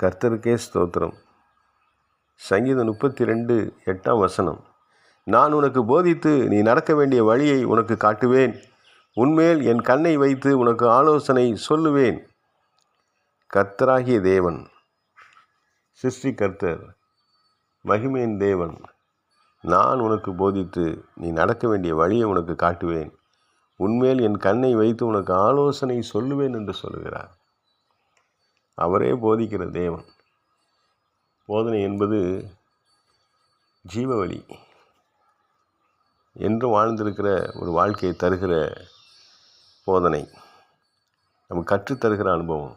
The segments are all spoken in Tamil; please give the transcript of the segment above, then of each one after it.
கர்த்தருக்கே ஸ்தோத்திரம். சங்கீதம் 32:8 நான் உனக்கு போதித்து நீ நடக்க வேண்டிய வழியை உனக்கு காட்டுவேன். உன்மேல் என் கண்ணை வைத்து உனக்கு ஆலோசனை சொல்லுவேன். கர்த்தராகிய தேவன், சிருஷ்டி கர்த்தர், மகிமையின் தேவன், நான் உனக்கு போதித்து நீ நடக்க வேண்டிய வழியை உனக்கு காட்டுவேன். உன்மேல் என் கண்ணை வைத்து உனக்கு ஆலோசனை சொல்லுவேன் என்று சொல்கிறார். அவரே போதிக்கிற தேவன். போதனை என்பது ஜீவவழி, என்றும் வாழ்ந்திருக்கிற ஒரு வாழ்க்கையை தருகிற போதனை, நமக்கு கற்றுத்தருகிற அனுபவம்.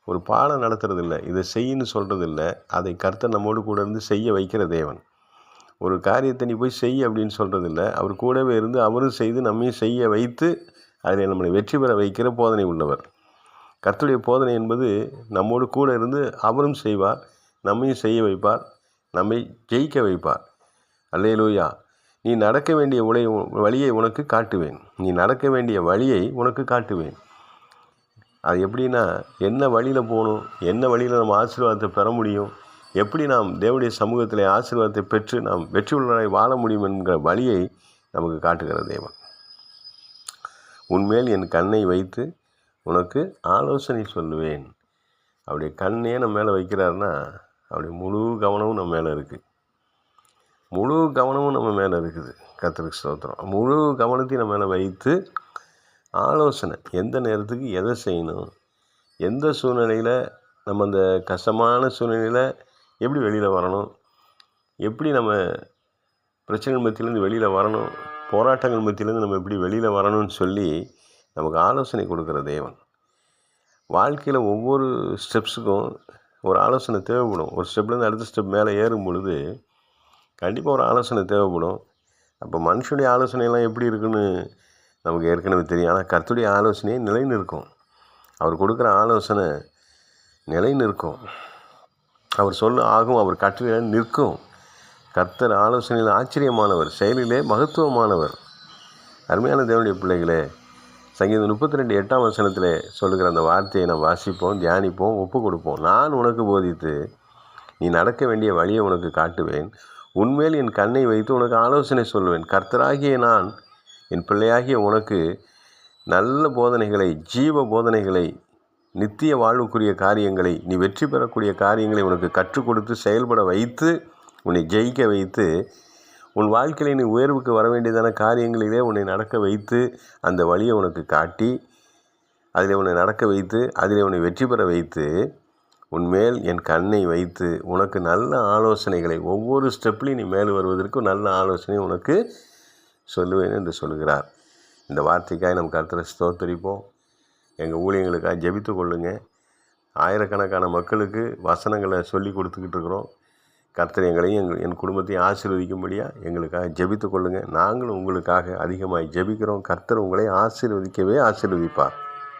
ஒரு பாடம் நடத்துறதில்லை, இதை செய்யின்னு சொல்கிறதில்லை, அதை கர்த்தர் நம்மோடு கூட இருந்து செய்ய வைக்கிற தேவன். ஒரு காரியத்தை நீ போய் செய் அப்படின்னு சொல்கிறதில்லை, அவர் கூடவே இருந்து அவரும் செய்து நம்மையும் செய்ய வைத்து அதில் நம்மளை வெற்றி பெற வைக்கிற போதனை உள்ளவர். கர்த்தருடைய போதனை என்பது நம்மோடு கூட இருந்து அவரும் செய்வார், நம்மையும் செய்ய வைப்பார், நம்மை ஜெயிக்க வைப்பார். அல்லேலூயா. நீ நடக்க வேண்டிய வழியை உனக்கு காட்டுவேன். நீ நடக்க வேண்டிய வழியை உனக்கு காட்டுவேன். அது எப்படின்னா, என்ன வழியில் போகணும், என்ன வழியில் நம்ம ஆசீர்வாதத்தை பெற முடியும், எப்படி நாம் தேவனுடைய சமூகத்தில் ஆசீர்வாதத்தை பெற்று நாம் வெற்றி உள்ளவராய் வாழ முடியும் என்கிற வழியை நமக்கு காட்டுகிற தேவன். உன்மேல் என் கண்ணை வைத்து உனக்கு ஆலோசனை சொல்லுவேன். அவருடைய கண்ணே நம்ம மேலே வைக்கிறாருன்னா அவருடைய முழு கவனமும் நம்ம மேலே இருக்குது. முழு கவனமும் நம்ம மேலே இருக்குது. கர்த்தருக்கு ஸ்தோத்திரம். முழு கவனத்தையும் நம்ம மேலே வைத்து ஆலோசனை, எந்த நேரத்துக்கு எதை செய்யணும், எந்த சூழ்நிலையில் நம்ம அந்த கஷ்டமான சூழ்நிலையில் எப்படி வெளியில் வரணும், எப்படி நம்ம பிரச்சனைகள் மத்தியிலேருந்து வெளியில் வரணும், போராட்டங்கள் மத்தியிலேருந்து நம்ம எப்படி வெளியில் வரணும்னு சொல்லி நமக்கு ஆலோசனை கொடுக்குற தேவன். வாழ்க்கையில் ஒவ்வொரு ஸ்டெப்ஸுக்கும் ஒரு ஆலோசனை தேவைப்படும். ஒரு ஸ்டெப்லேருந்து அடுத்த ஸ்டெப் மேலே ஏறும் பொழுது கண்டிப்பாக ஒரு ஆலோசனை தேவைப்படும். அப்போ மனுஷனுடைய ஆலோசனையெல்லாம் எப்படி இருக்குன்னு நமக்கு ஏற்கனவே தெரியும். ஆனால் கர்த்தருடைய ஆலோசனையே நிலைன்னு இருக்கும். அவர் கொடுக்குற ஆலோசனை நிலைன்னு இருக்கும். அவர் சொல்ல ஆகும், அவர் கட்டளை நிற்கும். கர்த்தர் ஆலோசனையில் ஆச்சரியமானவர், செயலிலே மகத்துவமானவர். அருமையான தேவனுடைய பிள்ளைகளே, சங்கீதம் 32:8 சொல்லுகிற அந்த வார்த்தையை நாம் வாசிப்போம், தியானிப்போம், ஒப்பு கொடுப்போம். நான் உனக்கு போதித்து நீ நடக்க வேண்டிய வழியை உனக்கு காட்டுவேன். உன்மேல் என் கண்ணை வைத்து உனக்கு ஆலோசனை சொல்லுவேன். கர்த்தராகிய நான் என் பிள்ளையாகிய உனக்கு நல்ல போதனைகளை, ஜீவ போதனைகளை, நித்திய வாழ்வுக்குரிய காரியங்களை, நீ வெற்றி பெறக்கூடிய காரியங்களை உனக்கு கற்றுக் கொடுத்து செயல்பட வைத்து உன்னை ஜெயிக்க வைத்து உன் வாழ்க்கையில் நீ உயர்வுக்கு வர வேண்டியதான காரியங்களிலே உன்னை நடக்க வைத்து அந்த வழியை உனக்கு காட்டி அதில் உன்னை நடக்க வைத்து அதில் உன்னை வெற்றி பெற வைத்து உன்மேல் என் கண்ணை வைத்து உனக்கு நல்ல ஆலோசனைகளை, ஒவ்வொரு ஸ்டெப்லையும் நீ மேல் வருவதற்கு நல்ல ஆலோசனை உனக்கு சொல்லுவேன் என்று சொல்கிறார். இந்த வார்த்தைக்காக நம்ம கர்த்தரை ஸ்தோத்தரிப்போம். எங்கள் ஊழியங்களுக்காக ஜெபித்து கொள்ளுங்க. ஆயிரக்கணக்கான மக்களுக்கு வசனங்களை சொல்லி கொடுத்துக்கிட்டு இருக்கிறோம். கர்த்தர் எங்களையும் என் குடும்பத்தையும் ஆசீர்வதிக்கும்படியாக எங்களுக்காக ஜெபித்து கொள்ளுங்கள். நாங்களும் உங்களுக்காக அதிகமாக ஜெபிக்கிறோம். கர்த்தர் உங்களை ஆசீர்வதிக்கவே ஆசீர்வதிப்பார்.